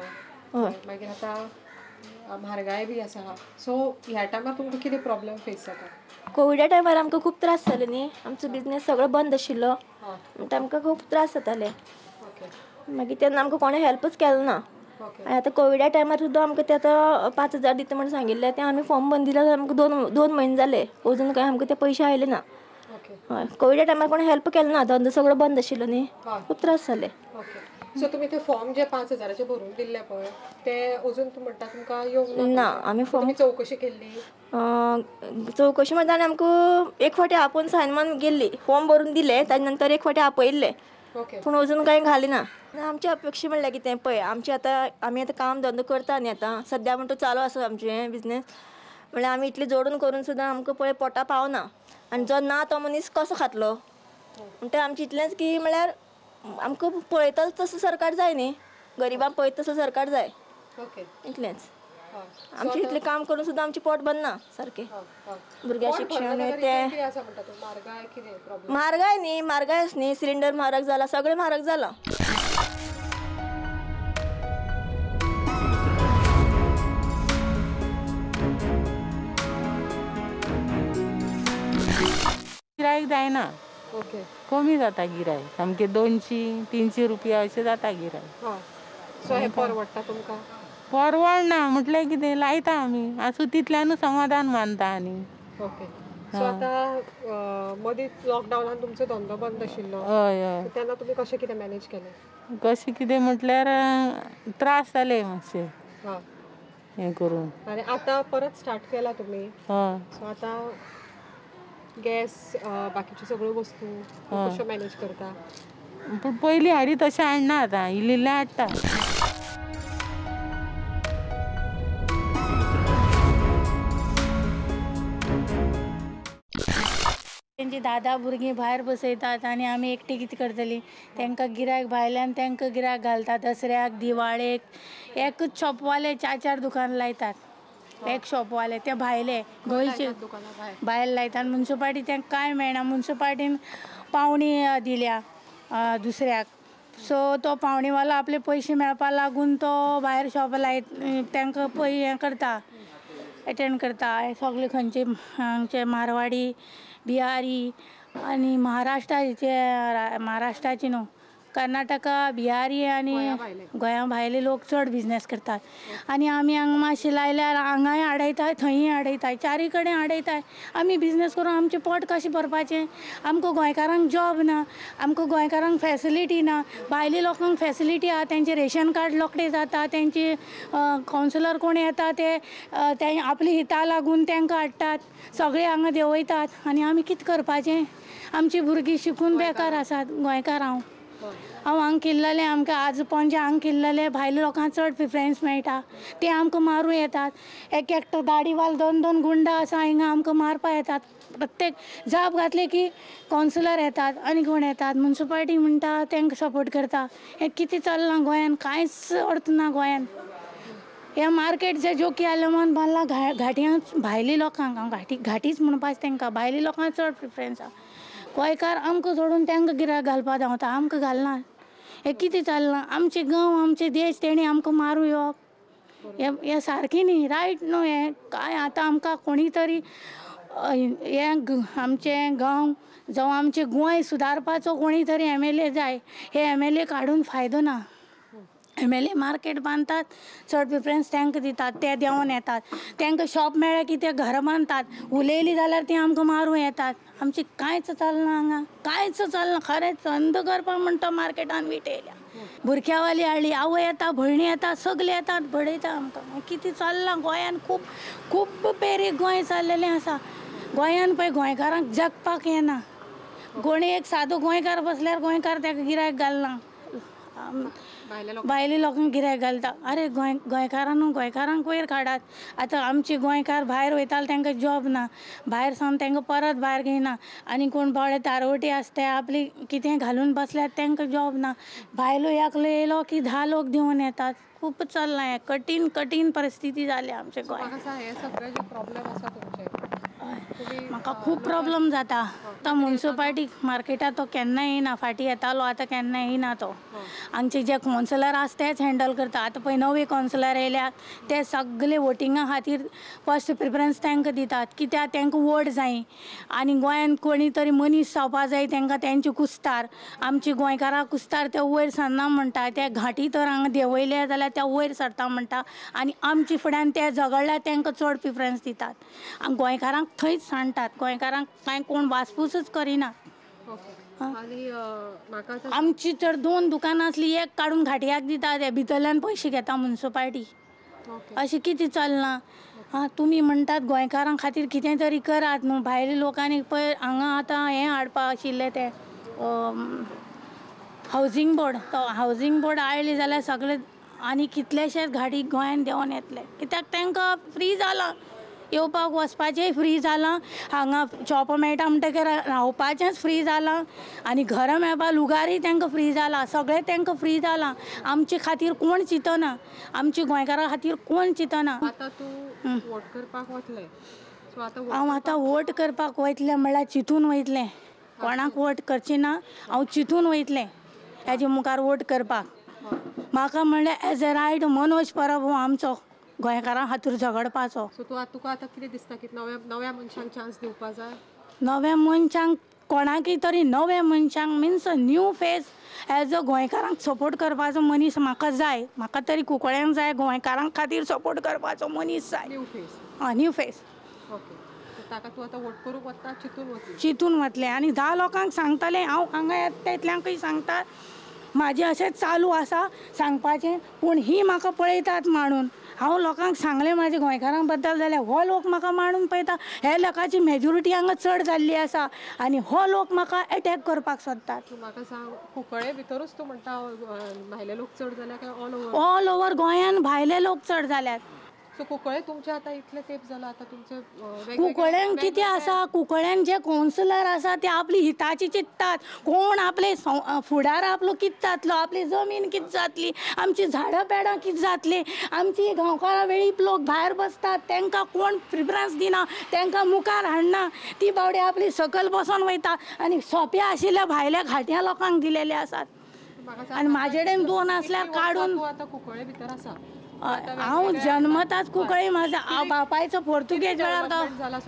मागीर आतां म्हारगाय बी आसा. सो ह्या टायमार तुमकां कितें प्रॉब्लेम फेस जाता? कोविडा टायमार आमकां खूब त्रास जाले न्ही. आमचो बिझनेस सगळो बंद आशिल्लो, म्हणटा आमकां खूब त्रास जाताले. मागीर तेन्ना आमकां कोणें हेल्पच केलो ना. आनी आतां कोविडा टायमार सुद्दां आमकां ते आतां 5,000 दिता म्हण सांगिल्लें, तें आमी फॉर्म भरून दिलें. आमकां 2 म्हयने जाले, अजून कांय आमकां ते पयशे आयले ना. हय कोविडा टायमार कोणें हेल्प केलो ना, धंदो सगळो बंद आशिल्लो न्ही, खूब त्रास जाले. सो तुमी ते फॉर्म जे 5,000चे भरून दिल्ले पळय, ते अजून तूं म्हणटा तुमकां येवंक ना. आमी फॉर्म चवकशी केल्ली? चवकशी म्हणटा आनी आमकां एक फावटी आपोवन सायन मारून गेल्ली, फॉर्म भरून दिले, ताजे नंतर एक फावटी आपयल्ले, पूण अजून कांय घाली ना. आमची अपेक्षा म्हणल्यार कितें पळय, आमची आतां आमी आतां काम धंदो करता न्ही, आतां सद्या म्हणटा चालू आसा आमचें बिझनेस. म्हणल्यार आमी इतलें जोडून करून सुद्दां आमकां पळय पोटा पावना, आनी जो ना तो मनीस कसो खातलो. म्हणटा आमचें इतलेंच की म्हणल्यार आमकां पळयतलो तसो सरकार जाय न्ही, गरिबांक पळयता तसो सरकार जाय, इतलेंच. आमचें इतलें काम करून सुद्दां आमचें पोट भरना सारकें. भुरग्यां शिक्षण तें म्हारगाय न्ही, म्हारगायच न्ही, सिलिंडर म्हारग जाला, सगळें म्हारग जालां. गिरायक जायना, कमी जाता गिरायक, सामकें 200-300 रुपया अशें जाता गिरायक. सो हें परवडटा तुमकां? परवडना म्हटल्यार कितें, लायता आमी, आसूं तितल्यानूच समाधान मानता. आनी सो आतां मदींच लॉकडावनान तुमचो धंदो बंद आशिल्लो, हय तेन्ना तुमी कशें कितें मॅनेज केलें? कशें कितें म्हटल्यार त्रास जाले मातशे हें करून. आनी आतां परत स्टार्ट केला तुमी, सो आतां गॅस बाकीच्यो सगळ्यो वस्तू कश्यो मॅनेज करता? पूण पयलीं हाडी तशें हाडना, आतां इल्लें हाडटा. तेंची 10 भुरगीं भायर बसयतात आनी आमी एकटी कितें करतलीं? तांकां गिरायक भायल्यान तांकां गिरायक घालता. दसऱ्याक, दिवाळेक एकच शॉपवाले 4-4 दुकान लायतात. एक शॉपवाले ते भायले गोंयचे भायर लायतात. म्युन्सिपाल्टी तांकां कांय मेळना. म्युन्सिपाल्टीन पावणी दिल्या दुसऱ्याक, सो तो पावणीवालो आपले पयशे मेळपा लागून तो भायर शॉप तांकां हें करता, एटेंड करता. सगळे खंयचे हांगचे मारवाडी, बिहारी आनी महाराष्ट्राची न्हू, कर्नाटका, बिहारी आनी गोंया भायले लोक चड बिझनेस करतात. आनी आमी हांगा मातशें लायल्यार हांगाय आडयताय, थंयय आडयताय, चारी कडेन आडयताय. आमी बिझनेस करून आमचें पोट कशें भरपाचें? आमकां गोंयकारांक जॉब ना, आमकां गोंयकारांक फॅसिलिटी ना. भायले लोकांक फॅसिलिटी आहा, तेंचे रेशन कार्ड रोखडें जाता, तेंचे कावन्सिलर कोण येता ते आपली हिता लागून तांकां हाडटात, सगळे हांगा देंवयतात. आनी आमी कितें करपाचें? आमची भुरगीं शिकून बेकार आसात गोंयकार. हांव हांव हांगा केल्लेले आमकां आज पणजे हांगा केल्लेले भायल्या लोकांक चड प्रिफरन्स मेळटा ते आमकां मारूं येतात एक एकटो दाडीवाल 2-2 गुंडा आसा हिंगा आमकां मारपा येतात प्रत्येक जाप घातले की कावन्सिलर येतात आनी कोण येतात म्युन्सिपालिटी म्हणटा तांकां सपोर्ट करता हें कितें चलना गोंयान कांयच अर्थ ना गोंयान हे मार्केट जे जोकी आलेमान बांदला घाटयांक भायली लोकांक हांव घाटीच म्हणपाचें तांकां भायली लोकांक चड प्रिफरन्स आहा गोंयकार आमकां सोडून तांकां गिरायक घालपा धांवता आमकां घालना हें कितें चलना आमचे गांव आमचे देश तेणी आमकां मारूं येवप हें सारकें न्ही रायट न्हू हें काय आतां आमकां कोणी तरी हें आमचें गांव जावं आमचें गोंय सुदारपाचो कोणी तरी MLA जाय हे MLA काडून फायदो ना MLA मार्केट बांदतात चड प्रिफरन्स तांकां दितात ते देंवन येतात तांकां शॉप मेळ्ळें की ते घरां बांदतात उलयलीं जाल्यार ती आमकां मारूं येतात आमचें कांयच चलना हांगा कांयच चलना खरेंच अंध करपा म्हणटा मार्केटान विटयल्या बुरख्यावाली हाडली आवय येता भयणी येता सगले येतात बडयता आमकां कितें चलना गोंयान खूब खूब पेरीक गोंय चल्लेलें आसा गोंयान पळय गोंयकारांक जगपाक येना कोणी एक सादो गोंयकार बसल्यार गोंयकार ताका गिरायक घालना भायले लोकांक गिरायक घालता अरे गोंयकारांक वयर काडात आतां आमचे गोंयकार भायर वयताले तांकां जॉब ना भायर सावन तांकां परत भायर घेयना आनी कोण बावडे तारवटी आसता आपली कितें घालून बसल्यात तांकां जॉब ना भायलो एकलो येयलो की 10 लोक दिवन येतात खूब चलना हें कठीण परिस्थिती जाली आमच्या गोंयांत म्हाका खूब प्रॉब्लम जाता आतां म्युन्सिपालिटी मार्केटात तो केन्ना येयना फाटीं येतालो आतां केन्ना येयना तो हांगचे जे कावन्सिलर आसा तेच हँडल करता आतां पळय नवे कावन्सिलर येयल्यात ते सगळे वोटिंगा खातीर फर्स्ट प्रिफरन्स तांकां दितात कित्याक तांकां वोट जाय आनी गोंयान कोणी तरी मनीस जावपा जाय तांकां तेंचे कुस्तार आमचे गोंयकारां कुस्तार ते वयर सरना म्हणटा ते घाटी तर हांगा देंवयले जाल्यार ते वयर सरता म्हणटा आनी आमचे फुड्यान ते झगडल्यार तांकां चड प्रिफरन्स दितात आनी गोंयकारांक थंयच सांडटात गोंयकारांक कांय कोण वासपूसच करिना आमची तर 2 दुकानां आसली एक काडून घाटयाक दिता ते भितरल्यान पयशे घेता म्युन्सिपालिटी अशें कितें चलना तुमी म्हणटात गोंयकारां खातीर कितें तरी करात न्हू भायल्या लोकांनी पळय हांगा आतां हें हाडपा आशिल्लें तें हावजींग बोर्ड तो हावजींग बोर्ड आयले जाल्यार सगळे आनी कितलेशेच घाटी गोंयान देंवन येतले कित्याक तांकां फ्री जालां येवपाक वचपाचेंय फ्री जालां हांगा शॉपां मेळटा म्हणटकीर रावपाचेंच फ्री जालां आनी घरां मेळपा लुगारय तांकां फ्री जालां सगळें तांकां फ्री जालां आमचे खातीर कोण चिंतना आमच्या गोंयकारां खातीर कोण चिंतना हांव आतां वोट करपाक वयतलें म्हणल्यार चिंतून वयतलें कोणाक वोट करचें ना हांव चिंतून वयतलें हेजे मुखार वोट करपाक म्हाका म्हणल्यार as a right Manoj Parab हो आमचो गोंयकारां खातीर झगडपाचो तुका आतां कितें दिसता की नव्या मनशांक चान्स दिवपा जाय नव्या मनशांक कोणाकय तरी नव्या मनशांक means new face as a गोंयकारांक सपोर्ट करपाचो मनीस म्हाका जाय म्हाका तरी कुंकळ्यांक जाय गोंयकारां खातीर सपोर्ट करपाचो मनीस जाय न्यू फेस ताका तूं आतां वोट करूंक वता चिंतून वतलें आनी 10 लोकांक सांगतलें हांव हांगा येता इतल्यांकय सांगता म्हाजें अशेंच चालू आसा सांगपाचें पूण ही म्हाका पळयतात म्हणून हांव लोकांक सांगलें म्हाज्या गोंयकारां बद्दल जाल्यार हो लोक म्हाका मांडून पळयता हे लोकांची मेजॉरिटी हांगा चड जाल्ली आसा आनी हो लोक म्हाका अटॅक करपाक सोदतात म्हाका सांग कुंकळे भितरूच तूं म्हणटा भायले लोक चड जाल्यार काय ऑल ओवर गोंयान भायले लोक चड जाल्यात सो कुंकळे तुमचे आतां इतले तेंप जाला आतां तुमचे कुंकळ्यांक कितें आसा कुंकळ्यांक जे कावन्सिलर आसा ते आपली हिताची चिंततात कोण आपले फुडार आपलो कितें जातलो आपली जमीन कितें जातली आमची झाडां पेडां कितें जातली आमची गांवकारां वेळीप लोक भायर बसतात तांकां कोण प्रिफरन्स दिना तांकां मुखार हाडना ती बावडे आपली सकयल बसून वयता आनी सोंप्या आशिल्ल्या भायल्या घाट्या लोकांक दिलेले आसात आनी म्हाजे कडेन 2 आसल्यार काडून आतां कुंकळे भितर आसा हांव जन्मताच कुंकळी म्हाज्या बापायचो पोर्तुगेज वेळार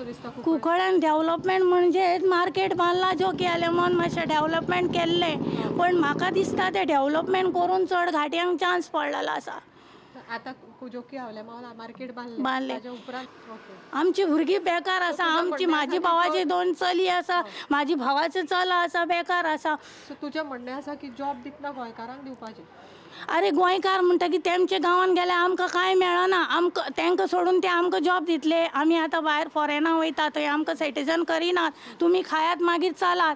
कुंकळ्यान डेव्हलपमेंट म्हणजे मार्केट बांदला जोकी आलेमान मातशें डेव्हलपमेंट केल्लें पण म्हाका दिसता तें डेव्हलपमेंट करून चड घाट्यांक चान्स पडलेलो आसा आतां जोकी मार्केट बांदले आमची भुरगीं बेकार आसा आमची म्हाजी भावाची 2 चली आसा म्हाजी भावाचो चलो आसा बेकार आसा तुजें म्हणणें आसा की जॉब दितना गोंयकारांक दिवपाचें अरे गोंयकार म्हणटा की तेमच्या गांवान गेल्यार आमकां कांय मेळना आमकां तांकां सोडून ते आमकां जॉब दितले आमी आतां भायर फॉरेनां वयता थंय आमकां सिटीजन करिनात तुमी खायात मागीर चलात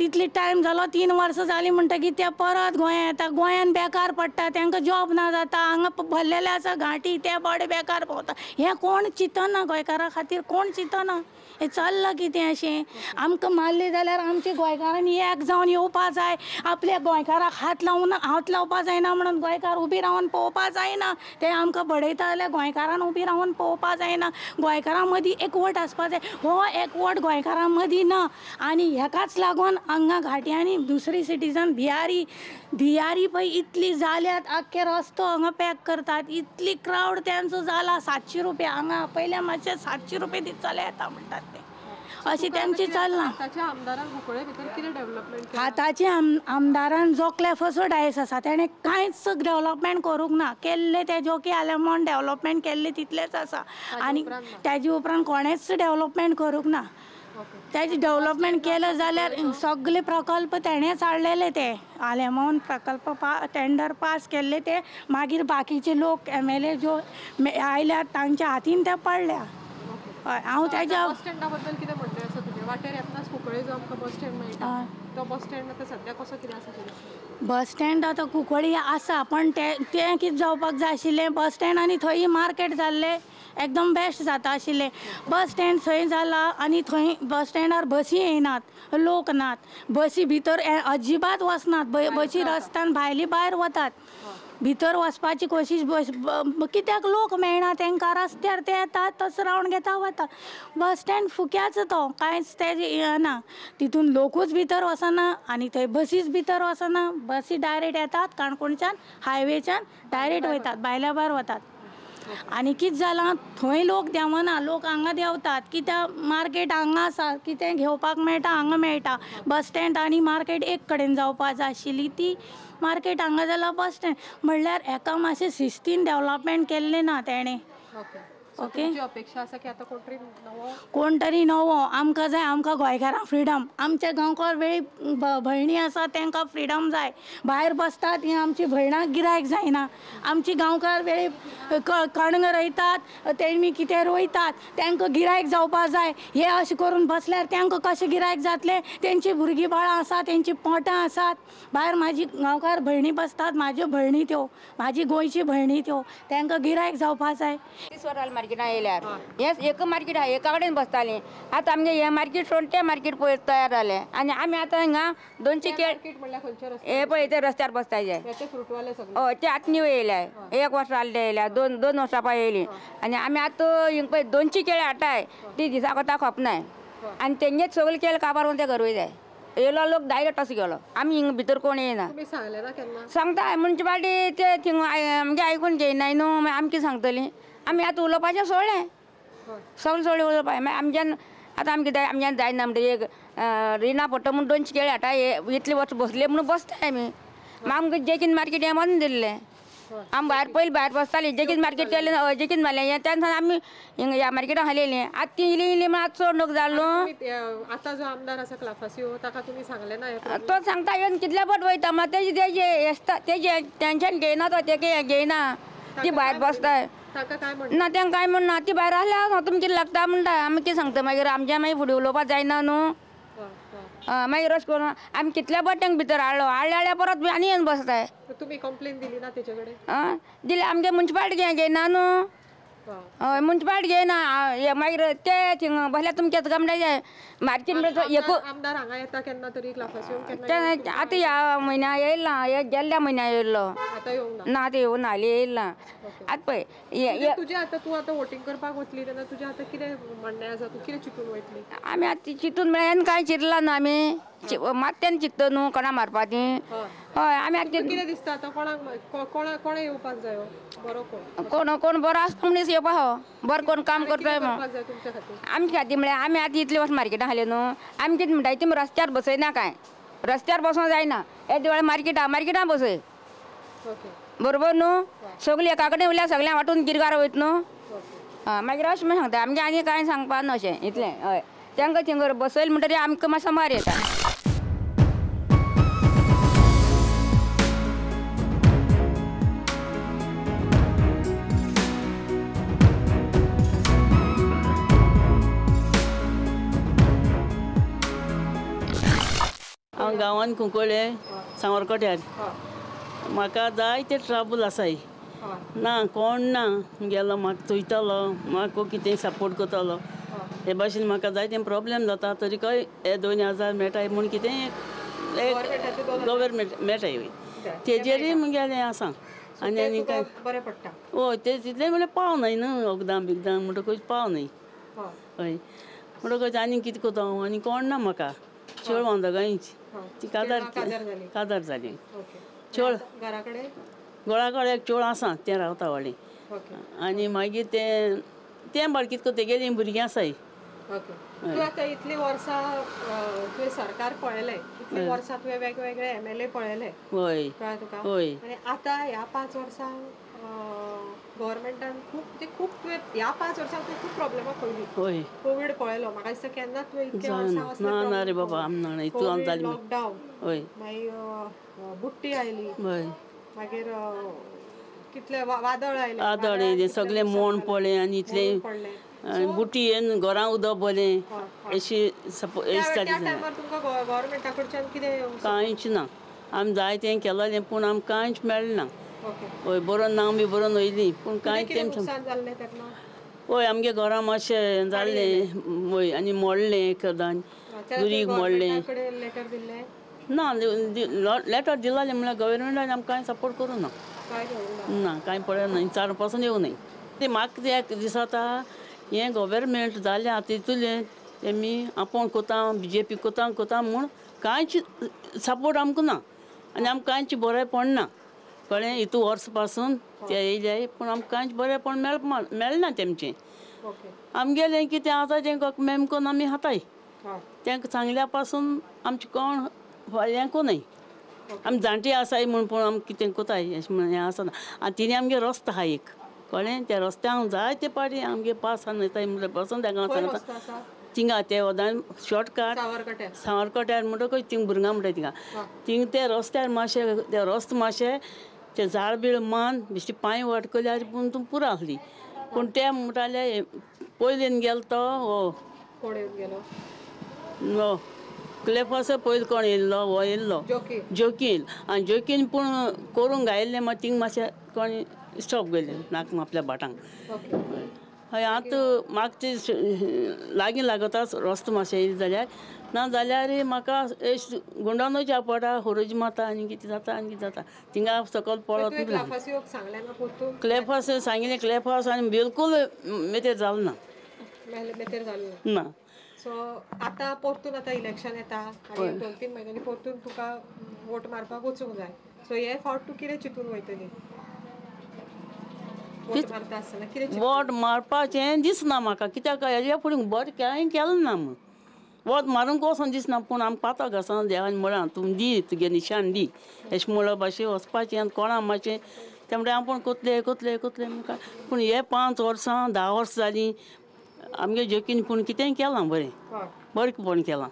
तितली टायम जालो 3 वर्सां जालीं म्हणटकीर ते परत गोंया येता गोंयान बेकार पडटा तांकां जॉब ना जाता हांगा भरलेले आसा घाटी ते बडे बेकार भोंवता हें कोण चिंतना गोंयकारा खातीर कोण चिंतना हें चल्लां कितें अशें आमकां मारली जाल्यार आमच्या गोंयकारांनी एक जावन येवपा जाय आपल्या गोंयकाराक हात लावपा जायना म्हणून गोंयकार उबी रावन पळोवपा जायना ते आमकां बडयता जाल्यार गोंयकारान उबी रावन पळोवपा जायना गोंयकारां मदीं एकवट आसपा जाय हो एकवट गोंयकारां मदीं ना आनी हेकाच लागून हांगा घाट्यांनी दुसरी सिटीजन बिहारी पळय इतली जाल्यात आख्खे रस्तो हांगा पॅक करतात इतली क्रावड त्यांचो जाला 700 रुपया हांगा पयल्या मातशे 700 रुपया दितले येता म्हणटात ते अशी त्यांची चलना आतांचे आमदारान जो क्लेफाचो डायस आसा तेणें कांयच डेव्हलपमेंट करूंक ना केल्ले ते जोकी आलेमोन डेव्हलपमेंट केल्ले तितलेच आसा आनी तेजे उपरांत कोणेच डेव्हलपमेंट करूंक ना त्याची डेव्हलपमेंट केलं जाल्यार सगळे प्रकल्प तेणेच हाडलेले ते आलेमोन प्रकल्प टेंडर पास केल्ले ते मागीर बाकीचे लोक MLA जो आयल्यात तांच्या हातीन ते पडल्या हांव तेज्या बस स्टँडा बद्दल कितें म्हणटा आसा तुजें वाटेर येतनाच कुंकळे जो आमकां बस स्टँड मेळटा तो बस स्टँड आतां सद्या कसो कितें आसा तुजें बस स्टँड आतां कुंकळी आसा पण ते कितें जावपाक जाय आशिल्लें बस स्टँड आनी थंय मार्केट जाल्लें एकदम बेस्ट जाता आशिल्लें बस स्टँड थंय जाला आनी थंय बस स्टँडार बसी येयनात लोक नात बसी भितर अजिबात वचनात बसी रस्त्यान भायली भायर वतात भितर वचपाची कोशिश कित्याक लोक मेळना तांकां रस्त्यार ते येतात तसो रावन घेता वता बस स्टँड फुक्याच तो कांयच तेजे हें ना तितून लोकूच भितर वचना आनी थंय बसीच भितर वचना बसी डायरेक्ट येतात काणकोणच्यान हायवेच्यान डायरेक्ट वयतात भायल्या भायर वतात आनी कितें जालां थंय लोक देवना लोक हांगा देंवतात कित्याक मार्केट हांगा आसा कितें घेवपाक मेळटा हांगा मेळटा बस स्टँड आनी मार्केट एक कडेन जावपा जाय आशिल्ली ती मार्केट हांगा जाला बस स्टँड म्हणल्यार हेका मातशें शिस्तीन डेव्हलपमेंट केल्लें ना तेणें ओके अपेक्षा आसा की आतां कोण तरी नवो आमकां जाय आमकां गोंयकारांक फ्रिडम आमच्या गांवकार वेळी भयणी आसा तांकां फ्रिडम जाय भायर बसतात ही आमची भयणाक गिरायक जायना आमची गांवकार वेळी कणंग रोयतात तेमी कितें रोयतात तांकां गिरायक जावपा जाय हे अशें करून बसल्यार तांकां कशें गिरायक जातलें तेंची भुरगीं बाळां आसात तेंची पोटां आसात भायर म्हाजी गांवकार भयणी बसतात म्हाज्यो भयणी त्यो म्हाजी गोंयची भयणी त्यो तांकां गिरायक जावपा जाय मार्केटां येयल्यार हें एक मार्केट आहा एका कडेन बसतालीं आतां आमगे हें मार्केट सोडून तें मार्केट पळय तयार जालें आनी आमी आतां हिंगा 200 हे पळय ते रस्त्यार बसताय हय ते आतां न्यू येयल्या 1 वर्स जालें ते येयल्या 2 वर्सां पळय येयलीं आनी आमी आतां हिंग पळय 200 केळी हाडटाय ती दिसा कोता खपनाय आनी तेंगेच सगळे केळी काबार करून ते घर वयताय येयलो लोक डायरेक्ट असो गेलो आमी हिंगा भितर कोण येयना सांगता म्युन्सिपाल्टी ते थिंग आमगे आयकून घेयनाय न्हू मागीर आमी कितें सांगतलीं आमी आतां उलोवपाचें सोडलें सगळें सोडलें उलोवपा मागीर आमच्यान आतां आमी कितें आमच्यान जायना म्हणटा एक रिणा पडटा म्हणून 200 केळी हाडटा इतले वर्स बसले म्हणून बसताय आमी आमकां जेकीन मार्केट हें म्हणून दिल्लें आमी भायर पयलीं भायर बसतालीं जेकीन मार्केट केलें जेकीन मारलें हें त्या आमी हिंगा ह्या मार्केटान हाडलेलीं आतां ती इली म्हणून आतां चड लोक जालो न्हू आतां जो आमदार आसा क्लाफासियो ताका तुमी सांगलें ना तो सांगता येवन कितल्या पट वयता मागीर तेजे टेंशन घेयना तो तेगे घेयना ती भायर बसताय ना तांकां काय म्हणना ती भायर आहल्या तुमकां कितें लागता म्हणटा आमी कितें सांगता मागीर आमच्या मागीर फुडें उलोवपाक जायना न्हू मागीर अशें करून आमी कितल्या पट तांकां भितर हाडल्या परत आनी येवन बसताय तुमी कंप्लेन दिली ना तेचे कडेन दिले आमगे म्युन्सिपाल्टी घेयना न्हू हय म्युन्सिपाल्टी घेयना मागीर ते थिंग बसल्या तुमचेच गमडाचे मार्केट आमदार हांगा येता केन्ना तरी क्लाफासियो आतां ह्या म्हयन्या येयला ना हे गेल्ल्या म्हयन्या येयल्लो ना आतां येवं ना हालीं येयला आतां पळय तुजें आतां तूं आतां वोटींग करपाक वतली तेन्ना तुजें आतां कितें म्हणणें आसा तूं कितें चिंतून वयतली आमी आतां चिंतून म्हळ्यार कांय चिंतला न्हू आमी मात्यान चिंत्ता न्हू कोणा मारपाची हय आमी आतां कितें दिसता आतां कोणा येवपाक जाय बरो कोण बरो आसता मनीस येवपा बरो कोण काम करता आमचे खातीर म्हळ्यार आमी आतां इतले वर्स मार्केटान आहले न्हू आमी कितें म्हणटाय तुमी रस्त्यार बसयना कांय रस्त्यार बसोंक जायना हे दिवाळे मार्केटान बसय बरोबर न्हू सगळीं एका कडेन उरल्यार सगळ्यांक वांटून गिरगार वयता न्हू मागीर अशें म्हण सांगता आमगे आनी कांय सांगपा न्हू अशें इतलें हय तांकां थिंग बसयलें म्हणटरी आमकां मातसो मार येता गांवांत कुंकळे सावरकोट्यार म्हाका जायते ट्रबल आसाय ना कोण ना गेलो म्हाका चोयतालो म्हाका कितें सपोर्ट करतालो हे भाशेन म्हाका जायते प्रॉब्लेम जाता तरीकय हे 2000 मेळटाय म्हूण कितें गव्हर्मेंट मेळटाय तेजेरूय मुगेलें आसा आनी काय बरें पडटा हय ते तितलें म्हळ्यार पावनाय न्हू वखदां बिखदां म्हणटकच पावनाय हय म्हणटकच आनी कितें कोता हांव आनी कोण ना म्हाका चेड वांदगांयची ती काजार जाली चेड घरा कडेन एक चेड आसा तें रावता व्हडलें आनी मागीर तें बार कितें कोता तेगेलीं भुरगीं आसाय तूं आतां इतलीं वर्सां तुवें सरकार पळयलें इतलीं वर्सां तुवें वेगवेगळे MLA पळयले हय कळ्ळें तुका हय आनी आतां ह्या 5 वर्सां गव्हर्मेंटान खूब तुवें ह्या 5 वर्सां तुवें खूब प्रॉब्लेमां पळयलीं हय कोवीड पळयलो म्हाका दिसता केन्ना तुवें इतके वर्सां ना रे बाबा आमना हितून जाली लॉकडावन हय मागीर बुट्टी आयली हय मागीर कितले वादळ आयले सगळें मोण पडलें आनी इतलें बुटी येवन घरां उदक बलें अशी गव्हर्मेंटा कडच्यान कितें कांयच ना आमी जाय तें केलेलें पूण आमकां कांयच मेळ्ळें ना हय बरोवन नांव बी बरोवन वयलीं पूण कांयच हय आमगे घरां मातशें जाल्लें हय आनी मोडलें एकदां दुरीग मोडलें ना लेटर दिलालें म्हळ्यार गव्हर्मेंटान आमकां कांय सपोर्ट करूं ना कांय पळयना विचार पासून येवं न्हय म्हाका एक दिसता हें गव्हर्मेंट जालें आतां तितूलें तेमी आपूण कोता BJP कोता म्हूण कांयच सपोर्ट आमकां ना आनी आमकां कांयच बरें पडना कळ्ळें हितू वर्स पासून ते येयले पूण आमकां कांयच बरेंपण मेळना तेमचें आमगेलें कितें आसा तें मेम कोन्न आमी खाताय तेंकां सांगल्या पासून आमचें कोण हें कोनाय आमी जाणटी आसाय म्हूण पूण आमी कितें कोताय अशें म्हण हें आसना आनी तिणें आमगे रस्तो आहा एक कळ्ळें त्या रस्त्याक जायते पाटी आमगे पास आनी येताय म्हळ्यार बसून तेका सांगता थिंगा ते वदान शॉर्टकट सावरकोट्यार म्हणटकच थिंग भुरगां म्हणटाय थिंग ते रस्त्यार मातशें ते रस्तो मातशें ते झाड बीड मान बेश्टी पांय वाटकल्यार पूण तूं पुरो आसली पूण ते म्हणटाले पयलीन गेलो तो क्लेफास पयलीं कोण येयल्लो हो येयल्लो जोकीन आनी जोकीन पूण करूंक गायिल्लें मागीर थिंग मातशें कोण स्टॉप गेलें नाक आपल्या भाटांक हय आतां म्हाका ते लागीं लागता रस्तो मातशें येयलें जाल्यार ना जाल्यार म्हाका गुंडान वयच्या पडटा होरोजी माता आनी कितें जाता थिंगा सकयल पळोवप क्लेफास सांगिल्लें क्लेफास आनी बिलकूल मेतेर जालें ना सो आतां परतून आतां इलेक्शन येता आनी 2-3 म्हयन्यांनी परतून तुका वोट मारपाक वचूंक जाय सो हे फावट तूं कितें चिंतून वयतली वोट मारपाचें दिसना म्हाका कित्याक हेज्या फुडें बरें कांय केलें ना वोट मारूंक वचोन दिसना पूण आमी पातो घासन देवान म्हळ्यार तूं दी तुगे निशान दी अशें म्हणल्या भाशेन वचपाचें आनी कोणा मातशें ते म्हणटा आपूण कोतले म्हाका पूण हे 5 वर्सां 10 वर्सां जालीं आमगे जोकीन पूण कितेंय केलां बरेंपण केलां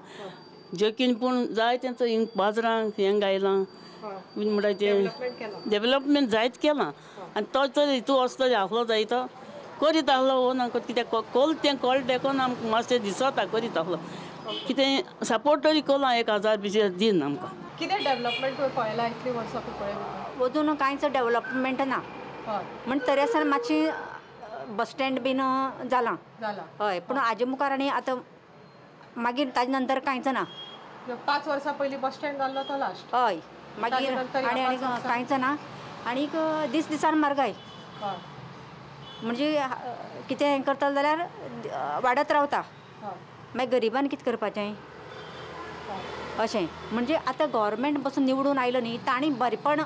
जोकीन पूण जाय तेंचो हिंग बाजरांक हें गायलां म्हणटा तें डेवलॉपमेंट जायत केलां आनी तो तर हितू वचता आसलो जाय तो करीत आसलो हो ना कितें कोल तें कोल देखून आमकां मातशें दिसता करीत आसलो कितें सपोर्ट तरी कोला 1000 दिन आमकां कितें डेवलॉपमेंट पळयलां इतलीं वर्सां पळयलां अजून कांयच डेवलॉपमेंट ना म्हण तरी आसतना मातशी बस स्टँड बीन जालां हय पूण हाजे मुखार आनी आतां मागीर ताजे नंतर कांयच ना 5 वर्सां पयलीं बस स्टँड जाल्लो तो लास्ट हय मागीर आनी कांयच ना आनीक दिसान म्हारगाय म्हणजे कितें हें करतलो जाल्यार वाडत रावता मागीर गरिबान कितें करपाचें अशें म्हणजे आतां गव्हर्मेंट बसून निवडून आयलो न्ही तांणी बरेंपण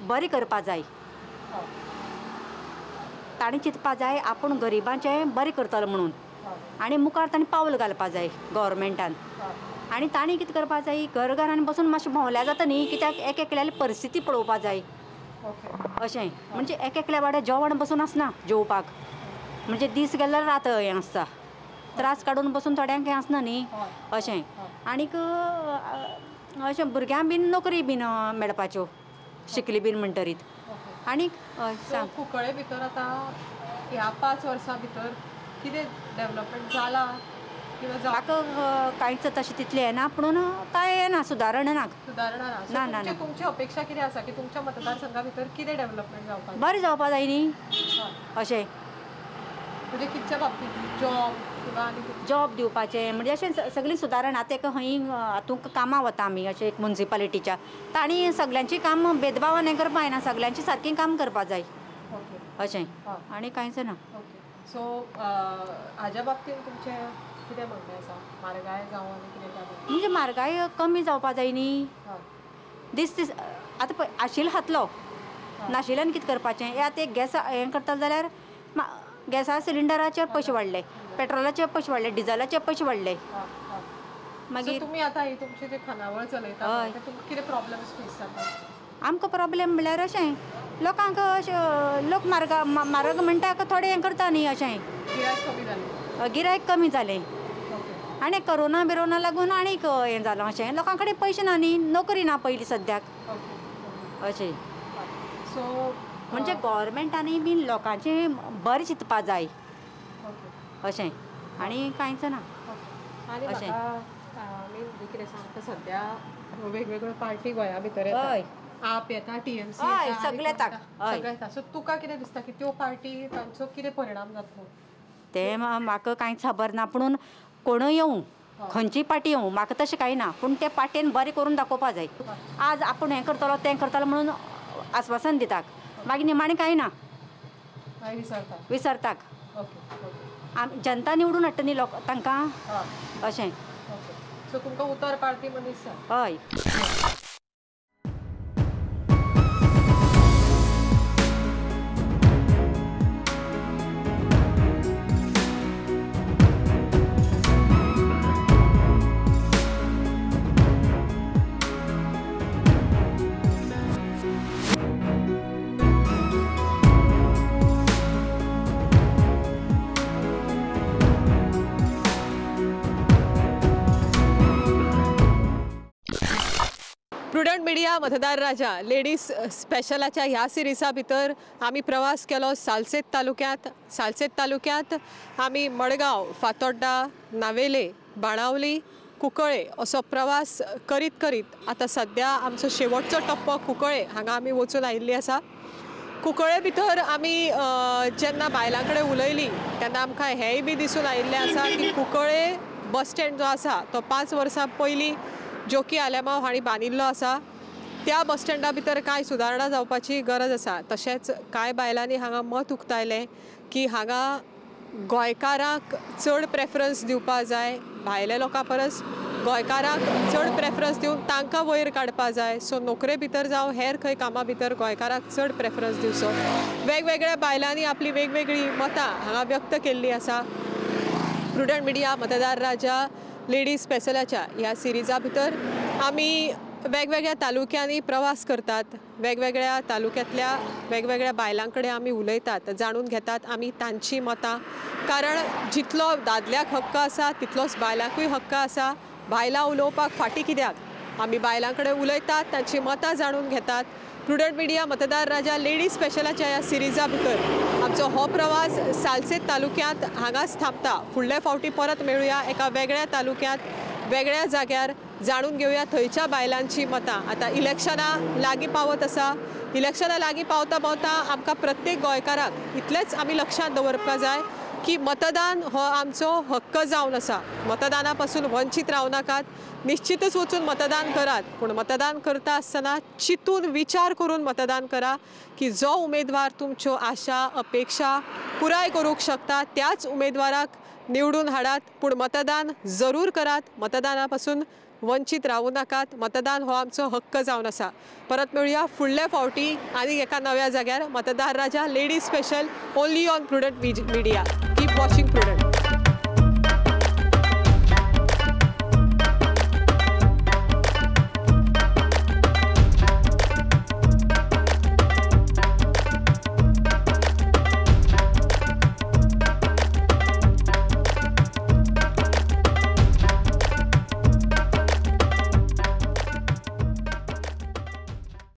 बरें करपा जाय तांणी चिंतपा जाय आपूण गरिबांचें बरें करतलो म्हणून आनी मुखार तांणी पावल घालपा जाय गव्हर्मेंटान आनी तांणी कितें करपा जाय घरांनी बसून मातशें भोंवल्या जाता न्ही कित्याक एकल्याली परिस्थिती पळोवपा जाय अशें म्हणजे एकल्या वाड्यार जेवण बसून आसना जेवपाक म्हणजे दीस गेल्यार रात हें आसता त्रास काडून बसून थोड्यांक हें आसना न्ही अशें आनीक अशें भुरग्यांक बीन नोकरी बीन मेळपाच्यो शिकली बीन म्हणटरीत आनीक सांग कुंकळे भितर आतां ह्या 5 वर्सां भितर कितें डेवलॉपमेंट जालां म्हाका कांयच तशें तितलें येना पूण कांय येना सुदारणा ना. ना ना ना. तुमची अपेक्षा कितें आसा की तुमच्या मतदारसंघा भितर कितें डेव्हलपमेंट जावपाक बरें जावपा जाय न्ही अशें म्हणजे कितच्या बाबतींत जॉब किंवा आनी जॉब दिवपाचें म्हणजे अशें सगळीं सुदारण आतां एक खंय हातूंक कामां वता आमी अशें एक म्युन्सिपालिटीच्या तांणी सगळ्यांची काम भेदभावान हें करपा जायना सगळ्यांची सारकीं काम करपा जाय अशें आनी कांयच ना. सो हाज्या बाबतींत तुमचें कितें म्हणणें आसा म्हारगाय जावं आनी कितें म्हणजे म्हारगाय कमी जावपा जाय न्ही दीस दीस आतां पळय आशिल्लो खातलो नाशिल्ल्यान कितें करपाचें हें आतां एक गॅस हें करतलो जाल्यार गॅसा सिलिंडराचे पयशे वाडले पेट्रोलाचे पयशे वाडले डिझलाचे पयशे वाडले मागीर तुमी आतां ही तुमची जी खानावळ चलयता तुमकां कितें प्रॉब्लेम्स फेस जाता आमकां प्रॉब्लेम म्हणल्यार अशें लोकांक लोक म्हारग म्हणटा थोडे हें करता न्ही अशें गिरायक कमी जालें आनी कोरोना बिरोना लागून आनीक हें जालां अशें लोकां कडेन पयशे ना न्ही नोकरी ना पयलीं सद्याक अशें सो म्हणजे गव्हर्मेंटांनी बीन लोकांचें बरें चिंतपा जाय अशें आनी कांयच ना अशें कितें सांगता सद्या वेगवेगळ्यो पार्टी गोंया भितर येता आप येता TMC सगळे सो तुका कितें दिसता की त्यो पार्टी तांचो कितें परिणाम जातलो तें म्हाका कांयच खबर ना पूण कोणूय येवं खंयची पार्टी येवं म्हाका तशें कांय ना पूण त्या पार्टेन बरें करून दाखोवपा जाय. आज आपूण हें करतलो तें करतलो म्हणून आस्वासन दितात मागीर निमाणें कांय ना विसरतात. जनता निवडून हाडटा न्ही लोक तांकां अशें. सो तुमकां उतर पार्टी मनीस हय. प्रुडंट मिडिया मतदार राजा लेडीज स्पेशलाच्या ह्या सिरिजा भितर आमी प्रवास केलो सालसेत तालुक्यांत आमी मडगांव फातोड्डा नावेले बाणावली कुंकळे असो प्रवास करीत आतां सद्या आमचो शेवटचो टप्पो कुंकळे हांगा आमी वचून आयिल्ली आसा. कुंकळे भितर आमी जेन्ना बायलां कडेन उलयलीं तेन्ना आमकां हेंय बी दिसून आयिल्लें आसा की कुंकळे बस स्टँड जो आसा तो 5 वर्सां पयलीं जोकी आलेमांव हांणी बांदिल्लो आसा. त्या बस स्टँडा भितर कांय सुदारणा जावपाची गरज आसा. तशेंच कांय बायलांनी हांगा मत उक्तायलें की हांगा गोंयकारांक चड प्रेफरन्स दिवपा जाय भायल्या लोकां परस गोंयकारांक चड प्रेफरन्स दिवन तांकां वयर काडपा जाय. सो नोकरे भितर जावं हेर खंय कामां भितर गोंयकारांक चड प्रेफरन्स दिवचो. वेगवेगळ्या बायलांनी आपली वेगवेगळी मतां हांगा व्यक्त केल्लीं आसा. प्रुडंट मिडिया मतदार राजा लेडीज स्पेशलाच्या ह्या सिरिजा भितर आमी वेगवेगळ्या तालुक्यांनी प्रवास करतात. वेगवेगळ्या तालुक्यांतल्या वेगवेगळ्या बायलां कडेन आमी उलयतात जाणून घेतात आमी तांची मतां. कारण जितलो दादल्याक हक्क आसा तितलोच बायलांकूय हक्क आसा. बायलां उलोवपाक फाटीं कित्याक आमी बायलां कडेन उलयतात तांची मतां जाणून घेतात. प्रुडंट मिडिया मतदार राजा लेडीज स्पेशलाच्या ह्या सिरिजा भितर आमचो हो प्रवास सालसेत तालुक्यांत हांगाच थांबता. फुडले फावटी परत मेळुया एका वेगळ्या तालुक्यांत वेगळ्या जाग्यार जाणून घेवया थंयच्या बायलांची मतां. आतां इलेक्शनां लागीं पावत आसा. इलेक्शनां लागीं पावता आमकां प्रत्येक गोंयकाराक इतलेंच आमी लक्षांत दवरपाक जाय की मतदान हो आमचो हक्क जावन आसा. मतदाना पासून वंचीत रावं नाकात. निश्चितच वचून मतदान करात पूण मतदान करता आसतना चिंतून विचार करून मतदान करा की जो उमेदवार तुमच्यो आशा अपेक्षा पुराय करूंक शकता त्याच उमेदवाराक निवडून हाडात. पूण मतदान जरूर करात. मतदाना पासून वंचीत रावूं नाकात. मतदान हो आमचो हक्क जावन आसा. परत मेळुया फुडल्या फावटी आनी एका नव्या जाग्यार. मतदार राजा ladies special only on Prudent Media. Keep watching prudent.